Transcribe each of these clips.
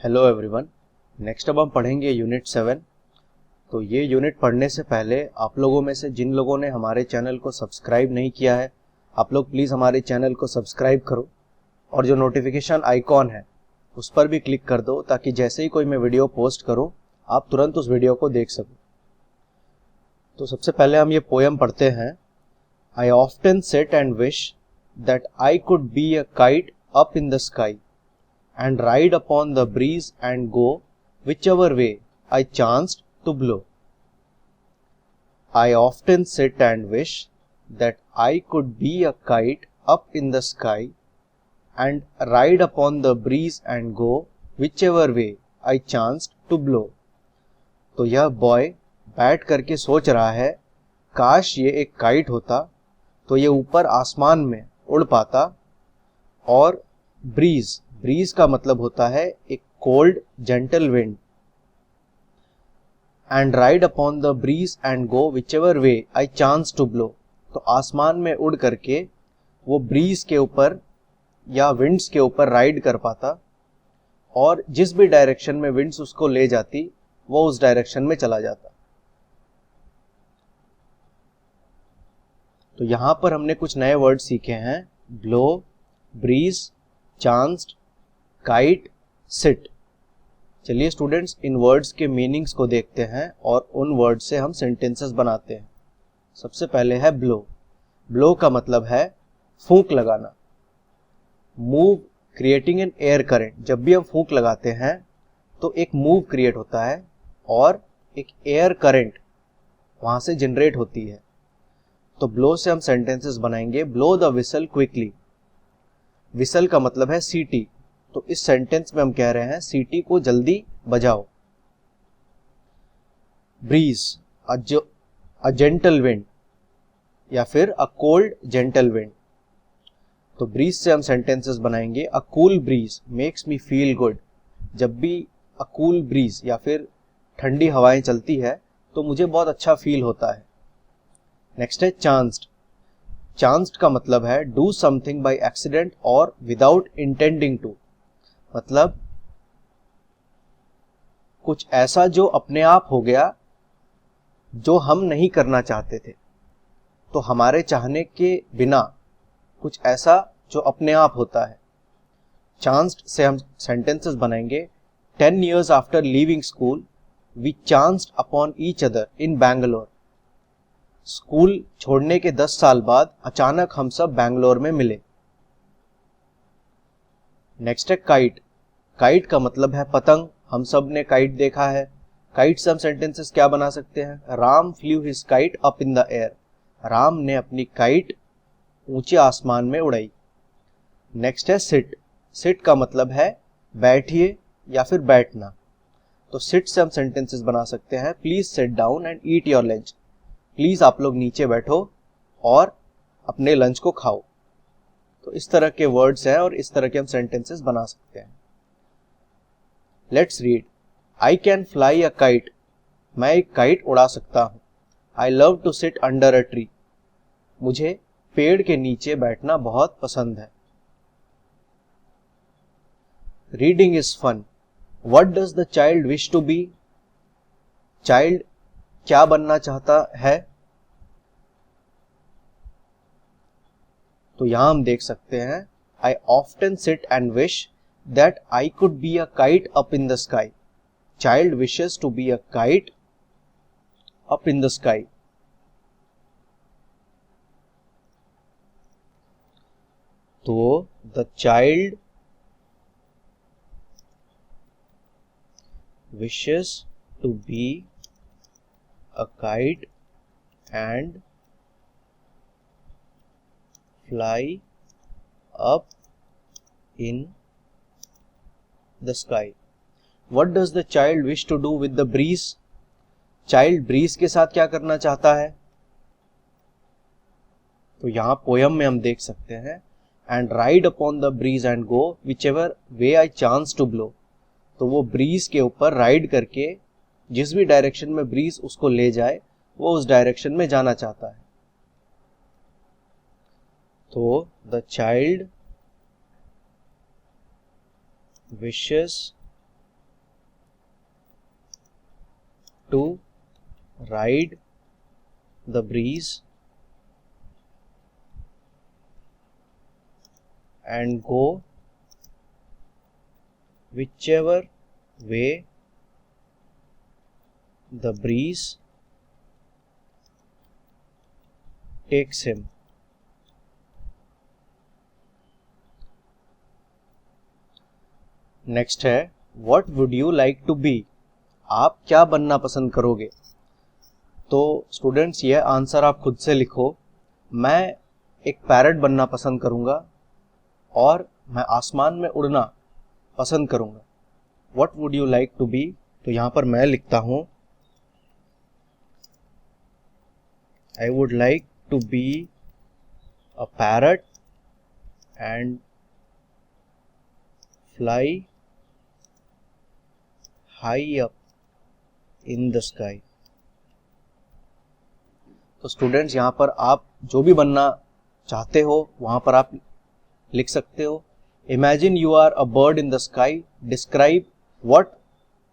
Hello everyone. Next अब हम पढ़ेंगे यूनिट 7। तो ये यूनिट पढ़ने से पहले आप लोगों में से जिन लोगों ने हमारे चैनल को सब्सक्राइब नहीं किया है, आप लोग प्लीज़ हमारे चैनल को सब्सक्राइब करो और जो नोटिफिकेशन आइकॉन है उस पर भी क्लिक कर दो, ताकि जैसे ही कोई मैं वीडियो पोस्ट करूं आप तुरंत उस वीडियो को देख सको। तो सबसे पहले हम ये पोएम पढ़ते हैं। I often sit and wish that I could be a kite up in the sky and ride upon the breeze and go whichever way I chanced to blow. I often sit and wish that I could be a kite up in the sky and ride upon the breeze and go whichever way I chanced to blow. तो यह boy बैठ करके सोच रहा है, काश ये एक काइट होता तो ये ऊपर आसमान में उड़ पाता और ब्रीज ब्रीज का मतलब होता है एक cold gentle wind, and ride upon the breeze and go whichever way I chance to blow. तो आसमान में उड़ करके वो ब्रीज के ऊपर या विंड्स के ऊपर राइड कर पाता और जिस भी डायरेक्शन में विंड्स उसको ले जाती वो उस डायरेक्शन में चला जाता। तो यहां पर हमने कुछ नए वर्ड सीखे हैं, blow, breeze, chanced, kite, sit. चलिए स्टूडेंट्स, इन वर्ड्स के मीनिंग्स को देखते हैं और उन वर्ड से हम सेंटेंसेस बनाते हैं। सबसे पहले है ब्लो। ब्लो का मतलब है फूंक लगाना। Move, creating an air current. जब भी हम फूंक लगाते हैं तो एक मूव क्रिएट होता है और एक एयर करंट वहां से जनरेट होती है। तो ब्लो से हम सेंटेंसेस बनाएंगे। Blow the whistle quickly. Whistle का मतलब है सीटी, तो इस सेंटेंस में हम कह रहे हैं सीटी को जल्दी बजाओ। ब्रीज, अ जेंटल विंड या फिर अ कोल्ड जेंटल विंड। तो ब्रीज से हम सेंटेंसेस बनाएंगे। A cool bridge makes me feel good. जब भी अ कूल ब्रीज या फिर ठंडी हवाएं चलती है तो मुझे बहुत अच्छा फील होता है। नेक्स्ट है चांस्ड। चांस्ड का मतलब है डू समथिंग बाय एक्सीडेंट और विदाउट इंटेंडिंग टू। मतलब कुछ ऐसा जो अपने आप हो गया जो हम नहीं करना चाहते थे। तो हमारे चाहने के बिना कुछ ऐसा जो अपने आप होता है। चांस्ड से हम सेंटेंसेस बनाएंगे। 10 years after leaving school we chanced upon each other in Bangalore. School छोड़ने के 10 साल बाद अचानक हम सब बैंगलोर में मिले। नेक्स्ट है काइट। काइट का मतलब है पतंग। हम सब ने काइट देखा है। काइट से हम सेंटेंसेस क्या बना सकते हैं? Ram flu his kite up in the air. Ram ने अपनी काइट ऊंचे आसमान में उड़ाई। नेक्स्ट है सिट। सिट का मतलब है बैठिए या फिर बैठना। तो सिट से हम सेंटेंसेस बना सकते हैं। Please sit down and eat your lunch. Please आप लोग नीचे बैठो और अपने लंच को खाओ। तो इस तरह के वर्ड्स हैं और इस तरह के हम सेंटेंसेस बना सकते हैं। Let's read. I can fly a kite. मैं एक काइट उड़ा सकता हूं। I love to sit under a tree. मुझे पेड़ के नीचे बैठना बहुत पसंद है। Reading is fun. What does the child wish to be. Child क्या बनना चाहता है? तो यहां हम देख सकते हैं, I often sit and wish that I could be a kite up in the sky. Child wishes to be a kite up in the sky. तो the child wishes to be a kite and fly up in the sky. What does the child wish to do with the breeze? Child breeze के साथ क्या करना चाहता है? तो यहां poem में हम देख सकते हैं, and ride upon the breeze and go whichever way I chance to blow. तो वो ब्रीज के ऊपर राइड करके जिस भी डायरेक्शन में ब्रीज उसको ले जाए वो उस डायरेक्शन में जाना चाहता है। तो the child wishes to ride the breeze and go whichever way the breeze takes him. Next है What would you like to be? आप क्या बनना पसंद करोगे? तो स्टूडेंट्स ये आंसर आप खुद से लिखो। मैं एक पैरट बनना पसंद करूंगा और मैं आसमान में उड़ना पसंद करूंगा। What would you like to be? तो यहां पर मैं लिखता हूं I would like to be a parrot and fly high up in the sky. तो स्टूडेंट्स यहाँ पर आप जो भी बनना चाहते हो वहां पर आप लिख सकते हो। Imagine you are a bird in the sky. Describe what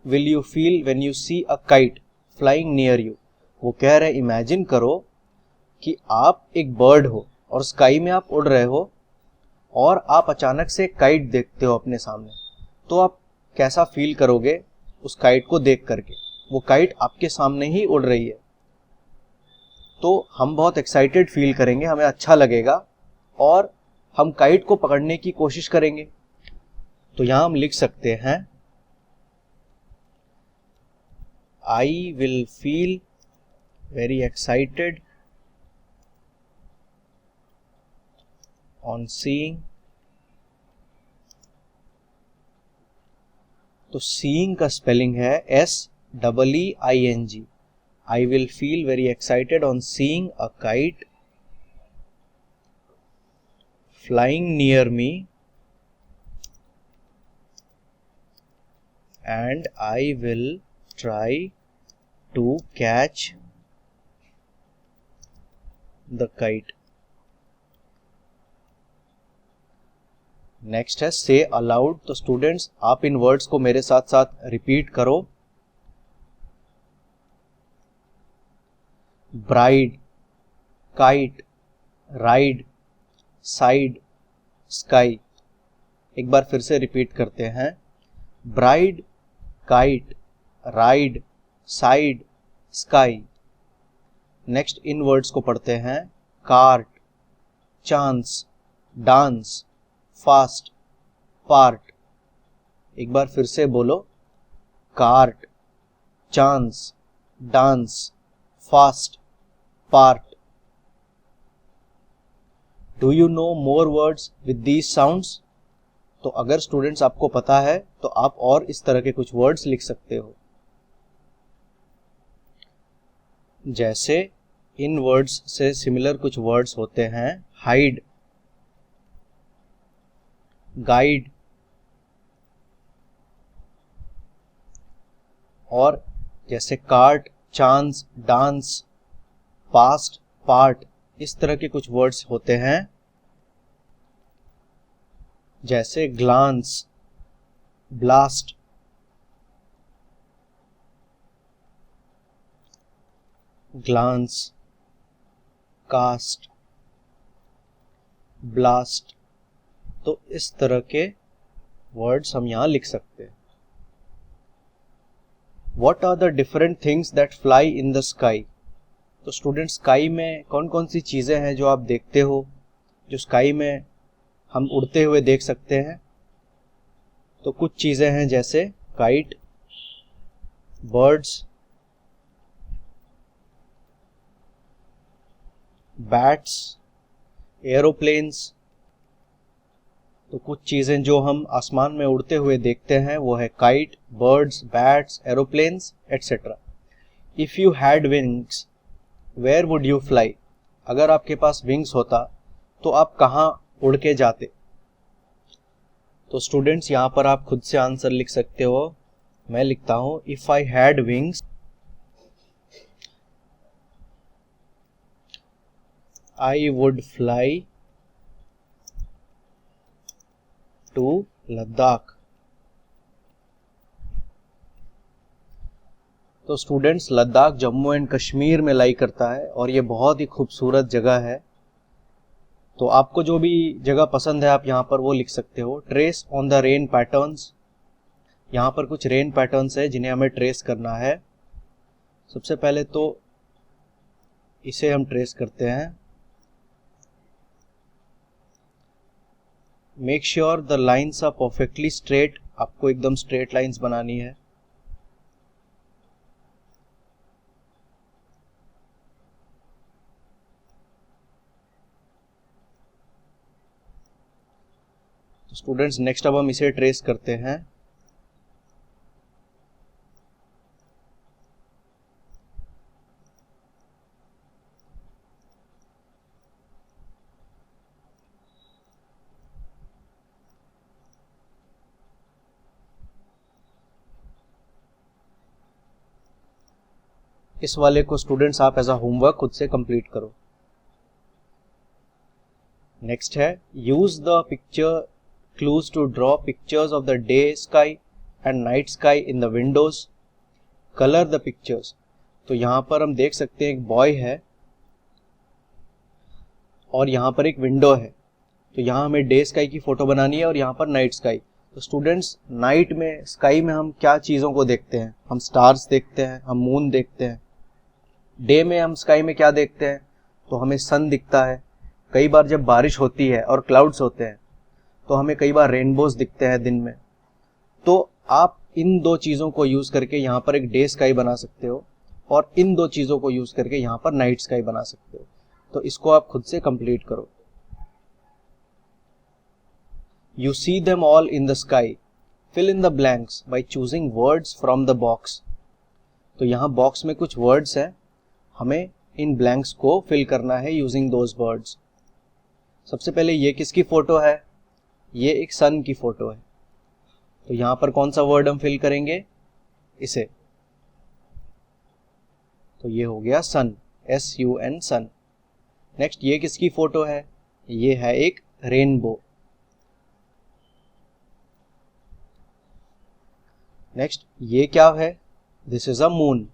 will you feel when you see a kite flying near you. वो कह रहे इमेजिन करो कि आप एक बर्ड हो और स्काई में आप उड़ रहे हो और आप अचानक से काइट देखते हो अपने सामने, तो आप कैसा फील करोगे उस काइट को देख करके। वो काइट आपके सामने ही उड़ रही है, तो हम बहुत एक्साइटेड फील करेंगे, हमें अच्छा लगेगा और हम काइट को पकड़ने की कोशिश करेंगे। तो यहां हम लिख सकते हैं I will feel very excited on seeing. तो सीइंग का स्पेलिंग है SEEING। I will feel very excited on seeing a kite flying near me and I will try to catch the kite. Next है से allowed. तो students आप इन words को मेरे साथ साथ रिपीट करो। Bride, kite, ride, side, sky. एक बार फिर से रिपीट करते हैं। Bride, kite, ride, side, sky. Next in words को पढ़ते हैं। Cart, chance, dance, fast, part. एक बार फिर से बोलो। Cart, chance, dance, fast, part. Do you know more words with these sounds? तो अगर स्टूडेंट्स आपको पता है तो आप और इस तरह के कुछ वर्ड्स लिख सकते हो। जैसे इन वर्ड्स से सिमिलर कुछ वर्ड्स होते हैं। हाइड, गाइड, और जैसे cart, chance, dance, past, part, इस तरह के कुछ वर्ड्स होते हैं। जैसे glance, blast, glance, cast, blast. तो इस तरह के वर्ड्स हम यहां लिख सकते हैं। What are the different things that fly in the sky? तो स्टूडेंट स्काई में कौन कौन सी चीजें हैं जो आप देखते हो, जो स्काई में हम उड़ते हुए देख सकते हैं? तो कुछ चीजें हैं जैसे काइट, बर्ड्स, बैट्स, एरोप्लेन्स। तो कुछ चीजें जो हम आसमान में उड़ते हुए देखते हैं वो है kite, birds, bats, aeroplanes etcetera. If you had wings where would you fly? अगर आपके पास विंग्स होता तो आप कहाँ उड़ के जाते? तो स्टूडेंट्स यहाँ पर आप खुद से आंसर लिख सकते हो। मैं लिखता हूं if I had wings I would fly to Ladakh. तो स्टूडेंट्स, लद्दाख जम्मू एंड कश्मीर में लाई करता है और ये बहुत ही खूबसूरत जगह है। तो आपको जो भी जगह पसंद है आप यहाँ पर वो लिख सकते हो। Trace on the rain patterns, यहाँ पर कुछ रेन पैटर्न्स है जिन्हें हमें ट्रेस करना है। सबसे पहले तो इसे हम ट्रेस करते हैं। Make sure the lines are perfectly straight, आपको एकदम स्ट्रेट लाइन्स बनानी है। तो स्टूडेंट्स, नेक्स्ट अब हम इसे ट्रेस करते हैं। इस वाले को स्टूडेंट्स आप एज अ होमवर्क खुद से कंप्लीट करो। नेक्स्ट है, use the picture clues to draw pictures of the day sky and night sky in the windows, colour the pictures. तो यहाँ पर हम देख सकते हैं एक बॉय है और यहाँ पर एक विंडो है। तो यहाँ हमें डे स्काई की फोटो बनानी है और यहाँ पर नाइट स्काई। तो स्टूडेंट्स, नाइट में स्काई में हम क्या चीज़ों को देखते हैं? हम स्टार्स देखते हैं, हम मून देखते हैं। डे में हम स्काई में क्या देखते हैं? तो हमें सन दिखता है। कई बार जब बारिश होती है और क्लाउड्स होते हैं तो हमें कई बार रेनबोज दिखते हैं दिन में। तो आप इन दो चीज़ों को यूज़ करके यहाँ पर एक डे स्काई बना सकते हो और इन दो चीज़ों को यूज़ करके यहाँ पर नाइट स्काई बना सकते हो। तो इसको आप खुद से कंप्लीट करो। You see them all in the sky. Fill in the blanks by choosing words from the box. तो यहाँ बॉक्स में कुछ वर्ड्स हैं, हमें इन ब्लैंक्स को फिल करना है यूजिंग दोज वर्ड्स। सबसे पहले ये किसकी फोटो है? ये एक सन की फोटो है। तो यहाँ पर कौन सा वर्ड हम फिल करेंगे? इसे। तो ये हो गया सन, SUN, सन। नेक्स्ट, ये किसकी फोटो है? ये है एक रेनबो। नेक्स्ट, ये क्या है? This is a moon.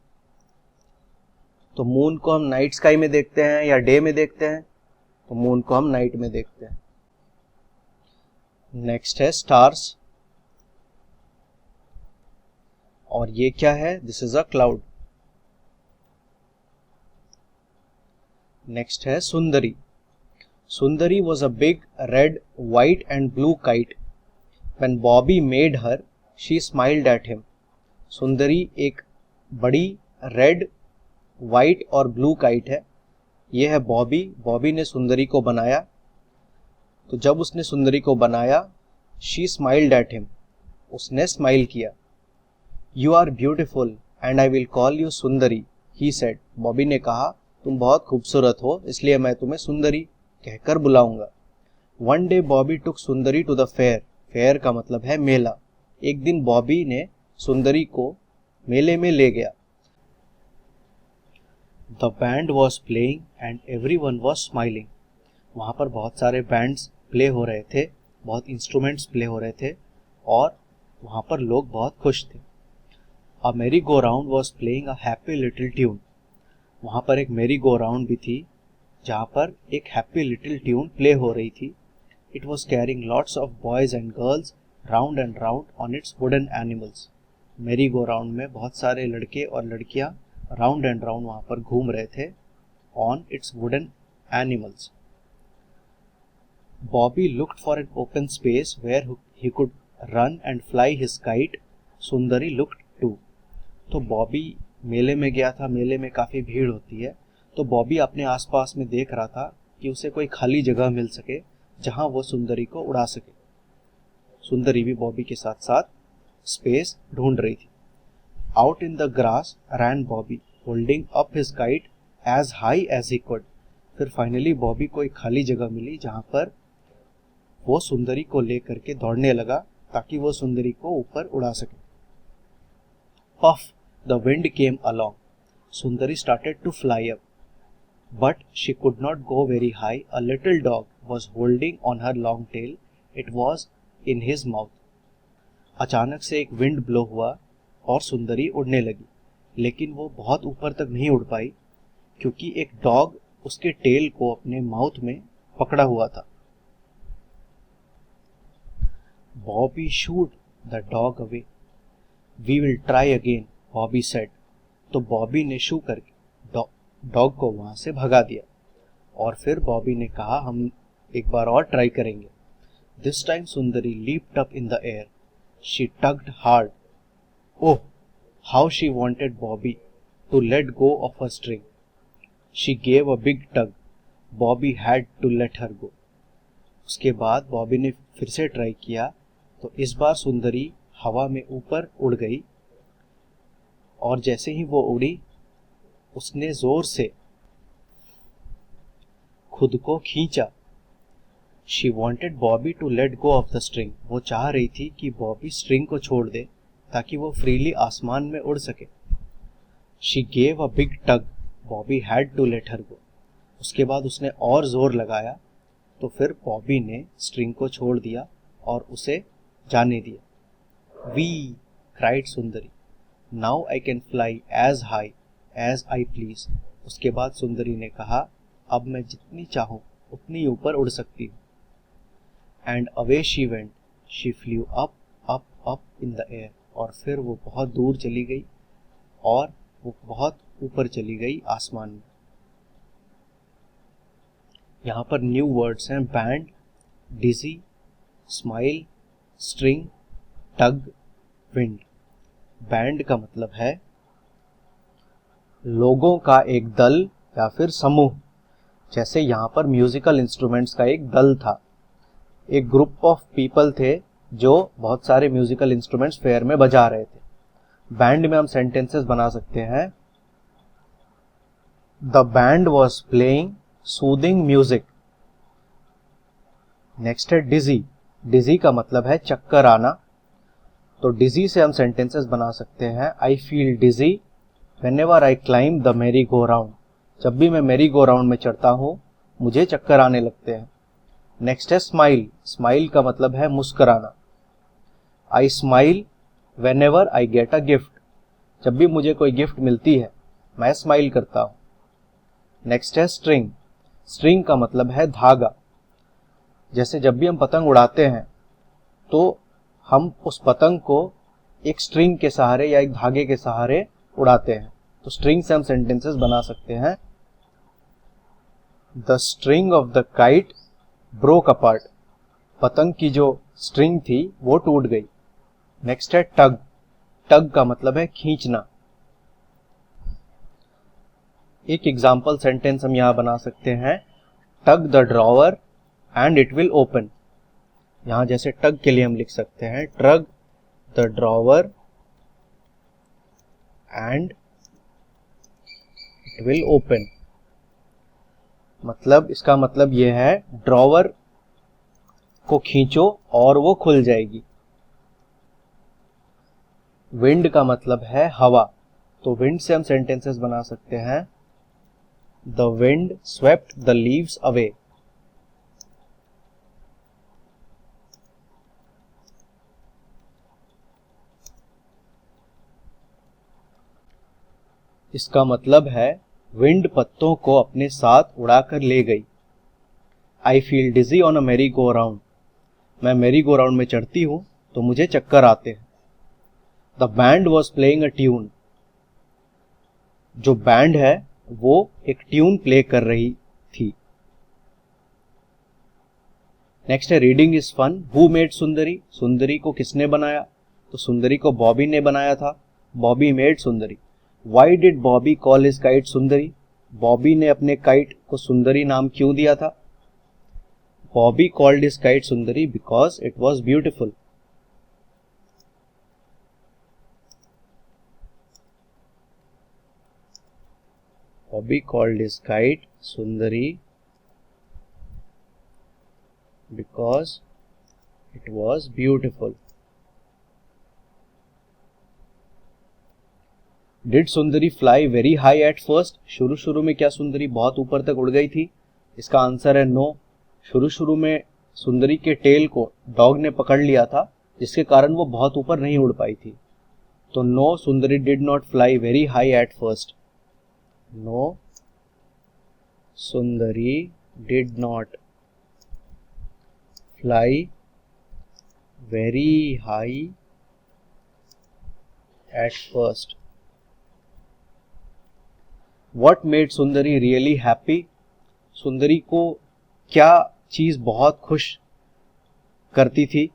तो मून को हम नाइट स्काई में देखते हैं या डे में देखते हैं? तो मून को हम नाइट में देखते हैं। नेक्स्ट है स्टार्स, और ये क्या है? This is a cloud. Next है सुंदरी। सुंदरी was a big red, white and blue kite. When Bobby made her, she smiled at him. सुंदरी एक बड़ी रेड, वाइट और ब्लू काइट है। यह है बॉबी। बॉबी ने सुंदरी को बनाया। तो जब उसने सुंदरी को बनाया, शी स्माइल्ड एट हिम, उसने स्माइल किया। You are beautiful and I will call you Sundari, he said. Bobby ने कहा, तुम बहुत खूबसूरत हो, इसलिए मैं तुम्हें सुंदरी कहकर बुलाऊंगा। One day Bobby took Sundari to the fair. Fair का मतलब है मेला। एक दिन बॉबी ने सुंदरी को मेले में ले गया। The band was playing and every one was smiling. वहाँ पर बहुत सारे बैंड्स प्ले हो रहे थे, बहुत इंस्ट्रूमेंट्स प्ले हो रहे थे और वहाँ पर लोग बहुत खुश थे। अ मेरी go round was playing a happy little tune. वहाँ पर एक मेरी गो राउंड भी थी जहाँ पर एक हैप्पी लिटिल ट्यून प्ले हो रही थी। It was carrying lots of boys and girls round and round on its wooden animals. मेरी गो राउंड में बहुत सारे लड़के और लड़कियां राउंड एंड राउंड वहां पर घूम रहे थे on its wooden animals. Bobby looked for an open space where he could run and fly his kite. Sundari looked too. तो बॉबी मेले में गया था। मेले में काफ़ी भीड़ होती है, तो बॉबी अपने आसपास में देख रहा था कि उसे कोई खाली जगह मिल सके जहां वो सुंदरी को उड़ा सके। सुंदरी भी बॉबी के साथ साथ स्पेस ढूंढ रही थी। Out in the grass ran Bobby holding up his kite as high as he could. फिर फाइनली बॉबी को एक खाली जगह मिली जहां पर वो सुंदरी को लेकर के दौड़ने लगा ताकि वो सुंदरी को ऊपर उड़ा सके। Puff the wind came along. Sundari started to fly up, but she could not go very high. A little dog was holding on her long tail. It was in his mouth. अचानक से एक विंड ब्लो हुआ और सुंदरी उड़ने लगी। लेकिन वो बहुत ऊपर तक नहीं उड़ पाई क्योंकि एक डॉग उसके टेल को अपने माउथ में पकड़ा हुआ था। Bobby shoot the dog away, we will try again, Bobby said. तो बॉबी ने शू करके डॉग को वहां से भगा दिया और फिर बॉबी ने कहा हम एक बार और ट्राई करेंगे। This time Sundari leaped up in the air, she tugged hard. Oh, how she wanted Bobby to let go of her string. She gave a big tug, Bobby had to let her go. उसके बाद बॉबी ने फिर से try किया तो इस बार सुंदरी हवा में ऊपर उड़ गई और जैसे ही वो उड़ी उसने जोर से खुद को खींचा। She wanted Bobby to let go of the string. वो चाह रही थी कि बॉबी स्ट्रिंग को छोड़ दे ताकि वो फ्रीली आसमान में उड़ सके। She gave a big tug. Bobby had to let her go. उसके बाद उसने और जोर लगाया तो फिर बॉबी ने स्ट्रिंग को छोड़ दिया और उसे जाने दिया। We cried Sundari, Now I can fly as high as I please. उसके बाद सुंदरी ने कहा अब मैं जितनी चाहूं उतनी ऊपर उड़ सकती हूँ। And away she went. She flew up, up, up in the air. और फिर वो बहुत दूर चली गई और वो बहुत ऊपर चली गई आसमान में। यहाँ पर न्यू वर्ड्स हैं बैंड, डिजी, स्माइल, स्ट्रिंग, टग, विंड। बैंड का मतलब है लोगों का एक दल या फिर समूह। जैसे यहाँ पर म्यूजिकल इंस्ट्रूमेंट्स का एक दल था, एक ग्रुप ऑफ पीपल थे जो बहुत सारे म्यूजिकल इंस्ट्रूमेंट्स फेयर में बजा रहे थे। बैंड में हम सेंटेंसेस बना सकते हैं, the band was playing soothing music. Next है डिजी। डिजी का मतलब है चक्कर आना, तो डिजी से हम सेंटेंसेस बना सकते हैं, I feel dizzy whenever I climb the merry go round. जब भी मैं मेरी गो राउंड में चढ़ता हूं मुझे चक्कर आने लगते हैं। नेक्स्ट है स्माइल। स्माइल का मतलब है मुस्कुराना, आई smile whenever I get a gift. जब भी मुझे कोई गिफ्ट मिलती है मैं स्माइल करता हूं। नेक्स्ट है स्ट्रिंग। स्ट्रिंग का मतलब है धागा। जैसे जब भी हम पतंग उड़ाते हैं तो हम उस पतंग को एक स्ट्रिंग के सहारे या एक धागे के सहारे उड़ाते हैं, तो स्ट्रिंग से हम सेंटेंसेस बना सकते हैं, the string of the kite broke apart. पतंग की जो स्ट्रिंग थी वो टूट गई। नेक्स्ट है टग। टग का मतलब है खींचना। एक एग्जाम्पल सेंटेंस हम यहां बना सकते हैं, tug the drawer and it will open. यहां जैसे टग के लिए हम लिख सकते हैं, tug the drawer and it will open. मतलब इसका मतलब यह है ड्रॉवर को खींचो और वो खुल जाएगी। विंड का मतलब है हवा, तो विंड से हम सेंटेंसेस बना सकते हैं, the wind swept the leaves away. इसका मतलब है विंड पत्तों को अपने साथ उड़ाकर ले गई। आई फील डिजी ऑन अ मेरी गो राउंड। मैं मेरी गो राउंड में चढ़ती हूं तो मुझे चक्कर आते हैं। The band was playing a tune. जो बैंड है वो एक ट्यून प्ले कर रही थी। नेक्स्ट है reading is fun. Who made Sundari. Sundari को किसने बनाया, तो सुंदरी को बॉबी ने बनाया था। Bobby made Sundari. Why did Bobby call his kite सुंदरी। बॉबी ने अपने काइट को सुंदरी नाम क्यों दिया था। Bobby called his kite Sundari because it was beautiful. Bobby called his kite Sundari because it was beautiful. Did Sundari fly very high at first? शुरू शुरू में क्या सुंदरी बहुत ऊपर तक उड़ गई थी? इसका आंसर है नो। शुरू शुरू में सुंदरी के टेल को डॉग ने पकड़ लिया था जिसके कारण वो बहुत ऊपर नहीं उड़ पाई थी। तो no, Sundari did not fly very high at first. No, Sundari did not fly very high at first. What made Sundari really happy? Sundari को क्या चीज बहुत खुश करती थी?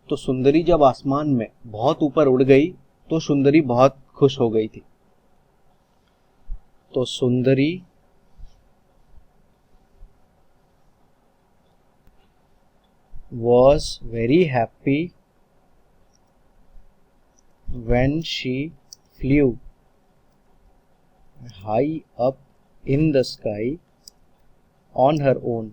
तो सुंदरी जब आसमान में बहुत ऊपर उड़ गई तो सुंदरी बहुत खुश हो गई थी। तो सुंदरी was very happy when she flew high up in the sky on her own।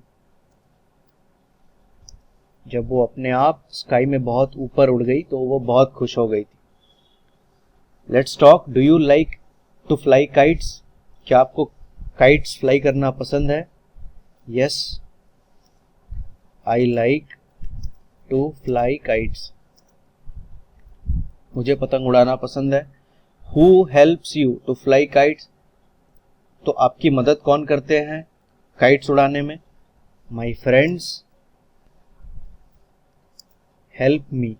जब वो अपने आप स्काई में बहुत ऊपर उड़ गई तो वो बहुत खुश हो गई थी। Let's talk, do you like to fly kites? क्या आपको काइट्स फ्लाई करना पसंद है? Yes, I like to fly kites. मुझे पतंग उड़ाना पसंद है। Who helps you to fly kites? तो आपकी मदद कौन करते हैं काइट्स उड़ाने में? My friends help me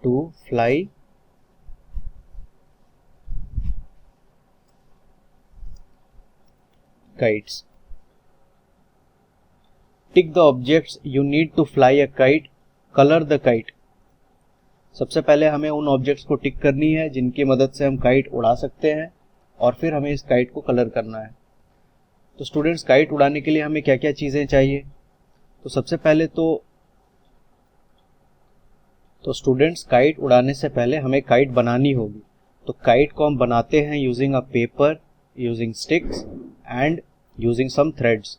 to fly kites। Tick the objects you need to fly a kite, color the kite। सबसे पहले हमें उन ऑब्जेक्ट्स को टिक करनी है जिनकी मदद से हम काइट उड़ा सकते हैं और फिर हमें इस काइट को कलर करना है। तो स्टूडेंट्स, काइट उड़ाने के लिए हमें क्या क्या चीज़ें चाहिए? तो सबसे पहले तो स्टूडेंट्स, काइट उड़ाने से पहले हमें काइट बनानी होगी। तो काइट को हम बनाते हैं using a paper, using sticks and using some threads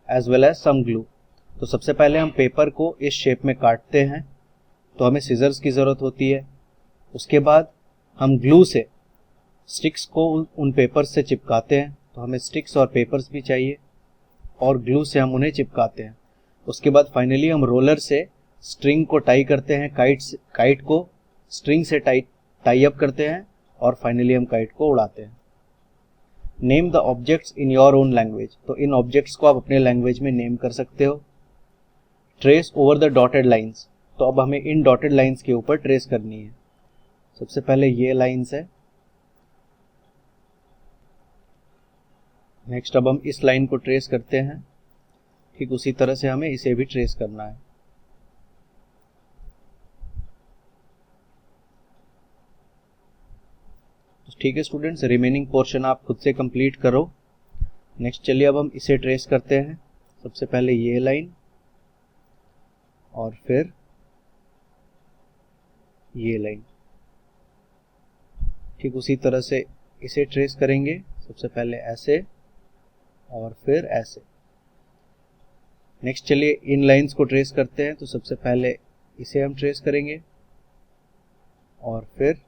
as well as some glue. तो सबसे पहले हम पेपर को इस शेप में काटते हैं, तो हमें सीजर्स की ज़रूरत होती है। उसके बाद हम ग्लू से स्टिक्स को उन पेपर्स से चिपकाते हैं, तो हमें स्टिक्स और पेपर्स भी चाहिए और ग्लू से हम उन्हें चिपकाते हैं। उसके बाद फाइनली हम रोलर से स्ट्रिंग को टाई करते हैं, काइट को स्ट्रिंग से टाई अप करते हैं और फाइनली हम काइट को उड़ाते हैं। Name the objects in your own language. तो इन ऑब्जेक्ट्स को आप अपने लैंग्वेज में नेम कर सकते हो। Trace over the dotted lines. तो अब हमें इन डॉटेड लाइंस के ऊपर ट्रेस करनी है। सबसे पहले ये लाइंस है, नेक्स्ट अब हम इस लाइन को ट्रेस करते हैं। ठीक उसी तरह से हमें इसे भी ट्रेस करना है। ठीक है स्टूडेंट्स, रिमेनिंग पोर्शन आप खुद से कंप्लीट करो। नेक्स्ट चलिए अब हम इसे ट्रेस करते हैं। सबसे पहले ये लाइन और फिर ये लाइन। ठीक उसी तरह से इसे ट्रेस करेंगे। सबसे पहले ऐसे और फिर ऐसे। नेक्स्ट चलिए इन लाइंस को ट्रेस करते हैं। तो सबसे पहले इसे हम ट्रेस करेंगे और फिर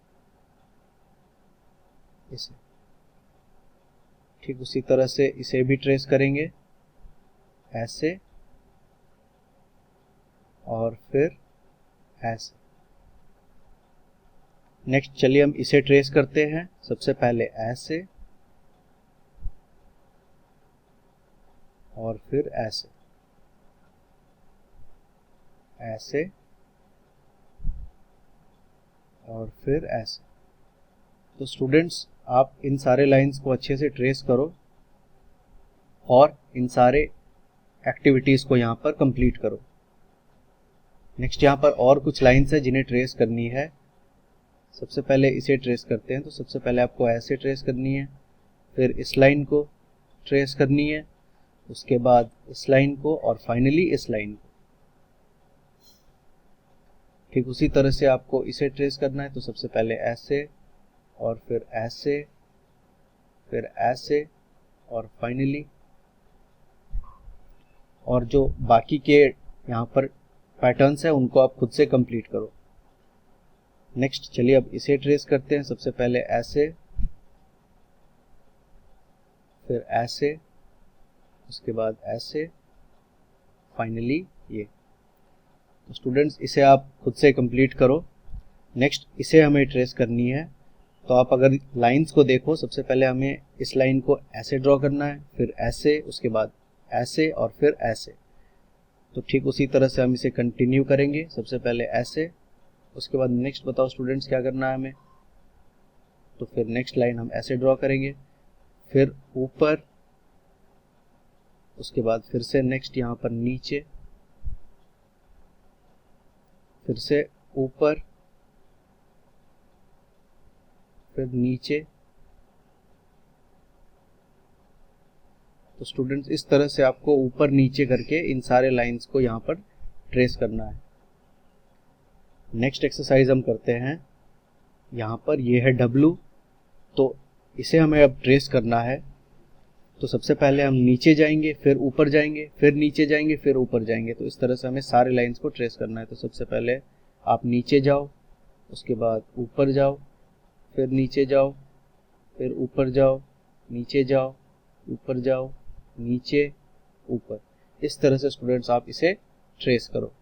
इसे। ठीक उसी तरह से इसे भी ट्रेस करेंगे, ऐसे और फिर ऐसे। नेक्स्ट चलिए हम इसे ट्रेस करते हैं। सबसे पहले ऐसे और फिर ऐसे, ऐसे और फिर ऐसे। तो स्टूडेंट्स, आप इन सारे लाइंस को अच्छे से ट्रेस करो और इन सारे एक्टिविटीज़ को यहाँ पर कंप्लीट करो। नेक्स्ट यहाँ पर और कुछ लाइंस है जिन्हें ट्रेस करनी है। सबसे पहले इसे ट्रेस करते हैं। तो सबसे पहले आपको ऐसे ट्रेस करनी है, फिर इस लाइन को ट्रेस करनी है, उसके बाद इस लाइन को और फाइनली इस लाइन को। ठीक उसी तरह से आपको इसे ट्रेस करना है। तो सबसे पहले ऐसे और फिर ऐसे, फिर ऐसे और फाइनली। और जो बाकी के यहाँ पर पैटर्न्स हैं उनको आप खुद से कंप्लीट करो। नेक्स्ट चलिए अब इसे ट्रेस करते हैं। सबसे पहले ऐसे, फिर ऐसे, उसके बाद ऐसे, फाइनली ये। तो स्टूडेंट्स, इसे आप खुद से कंप्लीट करो। नेक्स्ट इसे हमें ट्रेस करनी है। तो आप अगर लाइंस को देखो, सबसे पहले हमें इस लाइन को ऐसे ड्रॉ करना है, फिर ऐसे, उसके बाद ऐसे और फिर ऐसे। तो ठीक उसी तरह से हम इसे कंटिन्यू करेंगे। सबसे पहले ऐसे, उसके बाद नेक्स्ट बताओ स्टूडेंट्स क्या करना है हमें। तो फिर नेक्स्ट लाइन हम ऐसे ड्रॉ करेंगे, फिर ऊपर, उसके बाद फिर से नेक्स्ट यहाँ पर नीचे, फिर से ऊपर, फिर नीचे। तो स्टूडेंट्स इस तरह से आपको ऊपर नीचे करके इन सारे लाइंस को यहाँ पर ट्रेस करना है। नेक्स्ट एक्सरसाइज हम करते हैं। यहाँ पर ये है W, तो इसे हमें अब ट्रेस करना है। तो सबसे पहले हम नीचे जाएंगे, फिर ऊपर जाएंगे, फिर नीचे जाएंगे, फिर ऊपर जाएंगे। तो इस तरह से हमें सारे लाइंस को ट्रेस करना है। तो सबसे पहले आप नीचे जाओ, उसके बाद ऊपर जाओ, फिर नीचे जाओ, फिर ऊपर जाओ, नीचे जाओ, ऊपर जाओ, नीचे, ऊपर। इस तरह से स्टूडेंट्स आप इसे ट्रेस करो।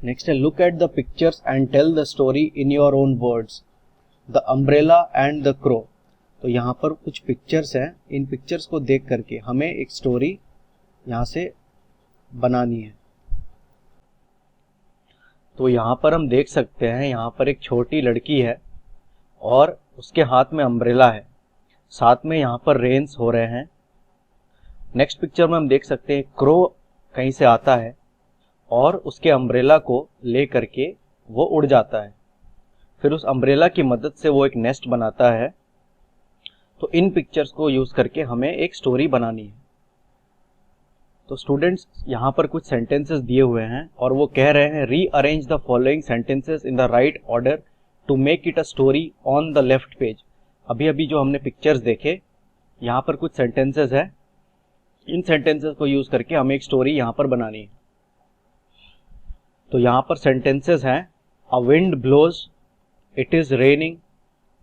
नेक्स्ट है look at the pictures and tell the story in your own words. The umbrella and the crow. तो यहाँ पर कुछ पिक्चर्स हैं, इन पिक्चर्स को देख करके हमें एक स्टोरी यहाँ से बनानी है। तो यहाँ पर हम देख सकते हैं, यहाँ पर एक छोटी लड़की है और उसके हाथ में अम्ब्रेला है, साथ में यहाँ पर रेन्स हो रहे हैं। नेक्स्ट पिक्चर में हम देख सकते हैं क्रो कहीं से आता है और उसके अम्ब्रेला को ले करके वो उड़ जाता है, फिर उस अम्ब्रेला की मदद से वो एक नेस्ट बनाता है। तो इन पिक्चर्स को यूज करके हमें एक स्टोरी बनानी है। तो स्टूडेंट्स यहाँ पर कुछ सेंटेंसेस दिए हुए हैं और वो कह रहे हैं rearrange the following sentences in the right order to make it a story on the left page. अभी अभी जो हमने पिक्चर्स देखे, यहाँ पर कुछ सेंटेंसेस है, इन सेंटेंसेस को यूज करके हमें एक स्टोरी यहाँ पर बनानी है। तो यहाँ पर सेंटेंसेस हैं, a wind blows, it is raining,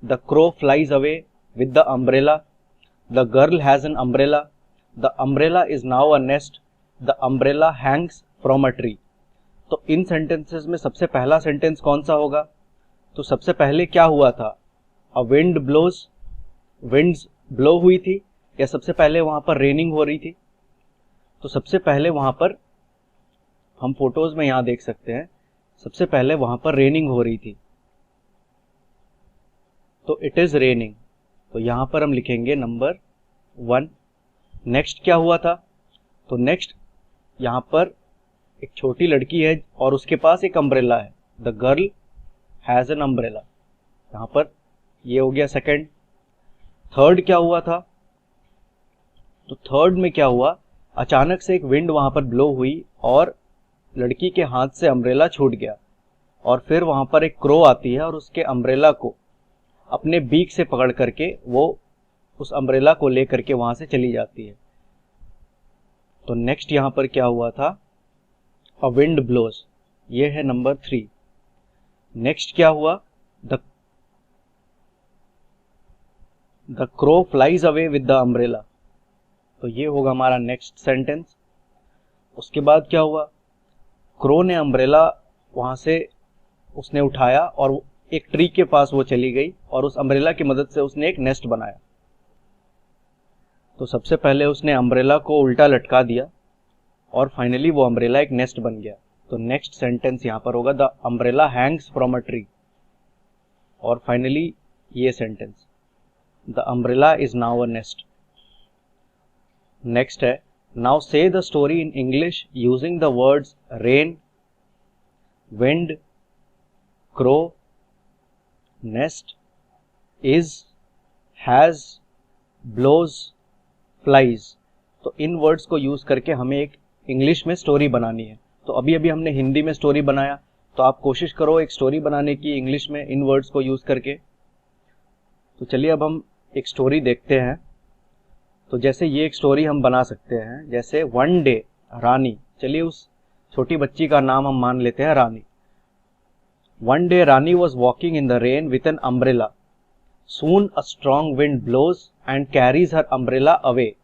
the crow flies away with the umbrella, the girl has an umbrella, the umbrella is now a nest, the umbrella hangs from a tree. तो इन sentences में सबसे पहला sentence कौन सा होगा? तो सबसे पहले क्या हुआ था? A wind blows, winds blow हुई थी, या सबसे पहले वहां पर रेनिंग हो रही थी? तो सबसे पहले वहां पर, हम फोटोज में यहां देख सकते हैं, सबसे पहले वहां पर रेनिंग हो रही थी। तो इट इज रेनिंग, तो यहां पर हम लिखेंगे नंबर 1। नेक्स्ट क्या हुआ था? तो नेक्स्ट यहां पर एक छोटी लड़की है और उसके पास एक अम्ब्रेला है, the girl has an umbrella, यहां पर ये हो गया सेकंड। थर्ड क्या हुआ था? तो थर्ड में क्या हुआ, अचानक से एक विंड वहां पर ब्लो हुई और लड़की के हाथ से अम्ब्रेला छूट गया, और फिर वहां पर एक क्रो आती है और उसके अम्ब्रेला को अपने बीक से पकड़ करके वो उस अम्ब्रेला को लेकर के वहां से चली जाती है। तो नेक्स्ट यहां पर क्या हुआ था? अ विंड ब्लोज, ये है नंबर 3। नेक्स्ट क्या हुआ? The crow flies away with the umbrella, तो ये होगा हमारा नेक्स्ट सेंटेंस। उसके बाद क्या हुआ? क्रो ने अम्ब्रेला वहां से उसने उठाया और एक ट्री के पास वो चली गई और उस अम्ब्रेला की मदद से उसने एक नेस्ट बनाया। तो सबसे पहले उसने अम्ब्रेला को उल्टा लटका दिया और फाइनली वो अम्ब्रेला एक नेस्ट बन गया। तो नेक्स्ट सेंटेंस यहां पर होगा the umbrella hangs from a tree, और फाइनली ये sentence, the umbrella is now a nest. Next है, now say the story in English using the words rain, wind, crow, nest, is, has, blows, flies. तो इन words को use करके हमें एक English में स्टोरी बनानी है। तो अभी अभी हमने हिंदी में स्टोरी बनाया, तो आप कोशिश करो एक स्टोरी बनाने की इंग्लिश में इन वर्ड्स को यूज करके। तो चलिए अब हम एक स्टोरी देखते हैं। तो जैसे ये एक स्टोरी हम बना सकते हैं, जैसे वन डे रानी, चलिए उस छोटी बच्ची का नाम हम मान लेते हैं Rani. One day Rani was walking in the rain with an umbrella, soon a strong wind blows and carries her umbrella away.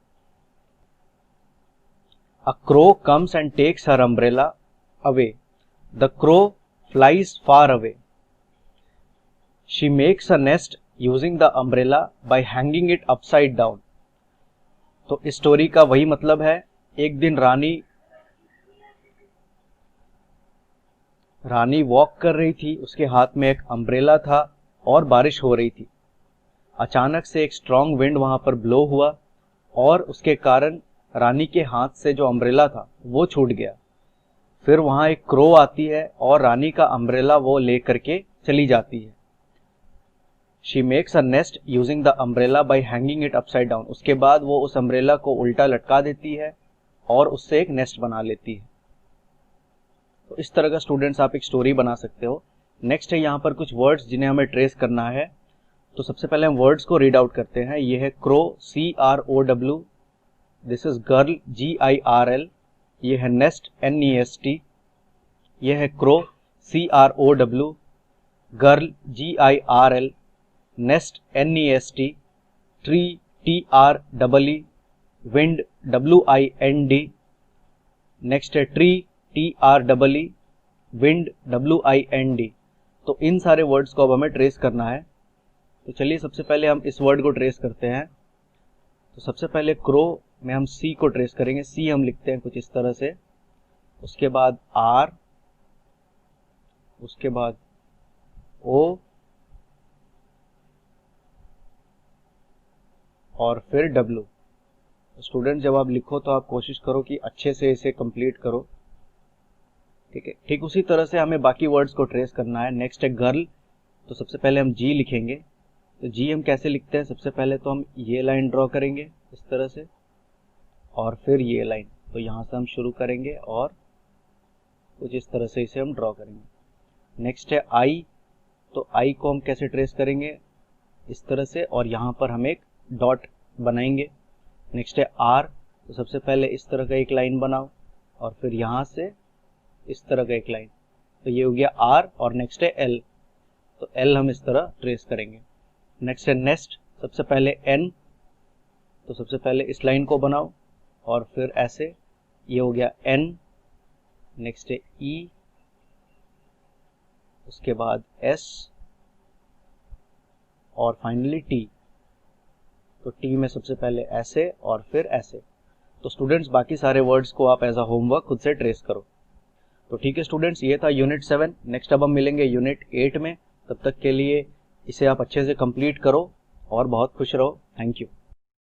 A crow comes and takes her umbrella away. The crow flies far away. She makes a nest using the umbrella by hanging it upside down. तो इस story का वही मतलब है, एक दिन रानी walk कर रही थी, उसके हाथ में एक अम्ब्रेला था और बारिश हो रही थी। अचानक से एक स्ट्रॉन्ग विंड वहां पर ब्लो हुआ और उसके कारण रानी के हाथ से जो अम्ब्रेला था वो छूट गया। फिर वहां एक क्रो आती है और रानी का अम्ब्रेला वो ले करके चली जाती है। She makes a nest using the umbrella bye hanging it upside down. उसके बाद वो उस अम्ब्रेला को उल्टा लटका देती है और उससे एक नेस्ट बना लेती है। तो इस तरह का स्टूडेंट्स आप एक स्टोरी बना सकते हो। नेक्स्ट है यहाँ पर कुछ वर्ड्स जिन्हें हमें ट्रेस करना है। तो सबसे पहले हम वर्ड्स को रीड आउट करते हैं। ये है crow, CROW, this is girl, GIRL, ये है नेस्ट, NEST, ये है crow, CROW, girl, GIRL, nest, NEST, tree, TREE, wind, WIND, next है ट्री, TREE, विंड, WIND। तो इन सारे वर्ड्स को अब हमें ट्रेस करना है। तो चलिए सबसे पहले हम इस वर्ड को ट्रेस करते हैं। तो सबसे पहले क्रो में हम C को ट्रेस करेंगे। C हम लिखते हैं कुछ इस तरह से, उसके बाद R, उसके बाद O और फिर W। स्टूडेंट जब आप लिखो तो आप कोशिश करो कि अच्छे से इसे कंप्लीट करो, ठीक है। ठीक उसी तरह से हमें बाकी वर्ड्स को ट्रेस करना है। नेक्स्ट है गर्ल, तो सबसे पहले हम G लिखेंगे। तो G हम कैसे लिखते हैं, सबसे पहले तो हम ये लाइन ड्रॉ करेंगे इस तरह से और फिर ये लाइन। तो यहाँ से हम शुरू करेंगे और कुछ इस तरह से इसे हम ड्रॉ करेंगे। नेक्स्ट है I, तो I को हम कैसे ट्रेस करेंगे, इस तरह से, और यहाँ पर हम एक डॉट बनाएंगे। नेक्स्ट है R, तो सबसे पहले इस तरह का एक लाइन बनाओ और फिर यहाँ से इस तरह का एक लाइन। तो ये हो गया R। और नेक्स्ट है L, तो L हम इस तरह ट्रेस करेंगे। नेक्स्ट है नेस्ट, सबसे पहले N, तो सबसे पहले इस लाइन को बनाओ और फिर ऐसे, ये हो गया N। नेक्स्ट है E, उसके बाद S और फाइनली T। तो T में सबसे पहले ऐसे और फिर ऐसे। तो स्टूडेंट्स बाकी सारे वर्ड्स को आप एज अ होमवर्क खुद से ट्रेस करो। तो ठीक है स्टूडेंट्स, ये था यूनिट 7। नेक्स्ट अब हम मिलेंगे यूनिट 8 में। तब तक के लिए इसे आप अच्छे से कंप्लीट करो और बहुत खुश रहो। Thank you.